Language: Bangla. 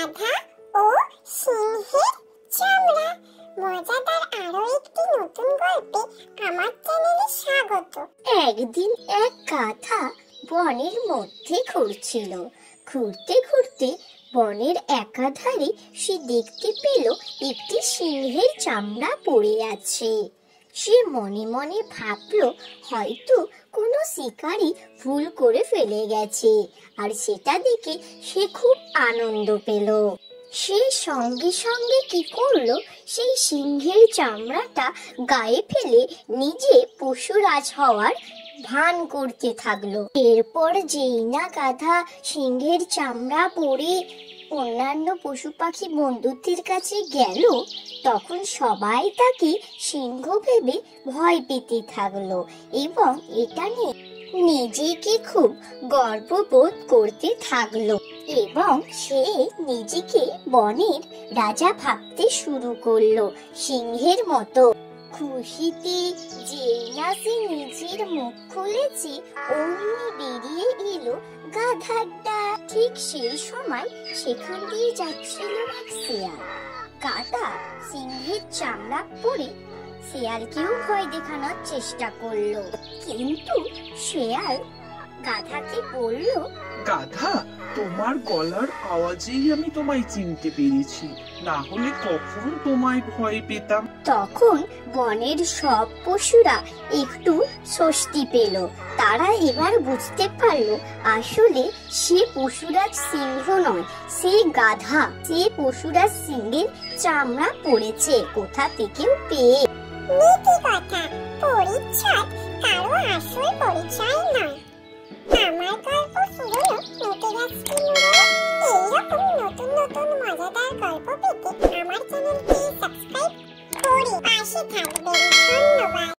গাধা ও সিংহের চামড়া মজাদার আরো একটি নতুন গল্পে আমার চ্যানেলে স্বাগত। একদিন এক গাধা বনের মধ্যে ঘুরছিল। ঘুরতে ঘুরতে বনের একাধারে সে দেখতে পেল একটি সিংহের চামড়া পড়ে আছে। সে মনে মনে ভাবলো হয়তো কোনো শিকারী ভুল করে ফেলে গেছে, আর সেটা দেখে সে খুব আনন্দ পেল। সে সঙ্গে সঙ্গে কি করলো, সেই সিংহের চামড়াটা গায়ে ফেলে নিজে পশুরাজ হওয়ার ভান করতে থাকলো। এরপর যেই না গাধা সিংহের চামড়া পরে অন্যান্য পশু পাখি বন্ধুদের কাছে গেল, তখন সবাই তাকে সিংহ ভেবে ভয় পেতে থাকলো এবং এটা নিয়ে নিজেকে খুব গর্ববোধ করতে থাকলো এবং সে নিজেকে বনের রাজা ভাবতে শুরু করলো সিংহের মতো। খুশিতে যেই না সে নিজের মুখ খুলেছে অমনি বেরিয়ে এলো গাধাটা। ঠিক সেই সময় সেখান দিয়ে যাচ্ছিল এক শেয়াল। গাধা সিংহের চামড়া পরে শেয়ালকেও ভয় দেখানোর চেষ্টা করলো, কিন্তু শেয়াল গাধাকে বলল, গাধা, তোমার গলার আওয়াজেই আমি তোমায় চিনতে পেরেছি, না হলে কখন তোমায় ভয় পেতাম। তখন বনের সব পশুরা একটু স্বস্তি পেল। তারা এবার বুঝতে পারলো আসলে সে পশুরাজ সিংহ নয়, সে গাধা। সে পশুরাজ সিংহের চামড়া পড়েছে কোথা থেকেও পেয়ে। নীতি কথা, পরিচ্ছদ কারো আসল পরিচয় নয়। আমার গল্প শুরলো মেটে গাছটি মুড়ে। এইরকম নতুন নতুন মজাদার গল্প পেতে আমার চ্যানেলটি সাবস্ক্রাইব করে পাশে থাকবেন। ধন্যবাদ।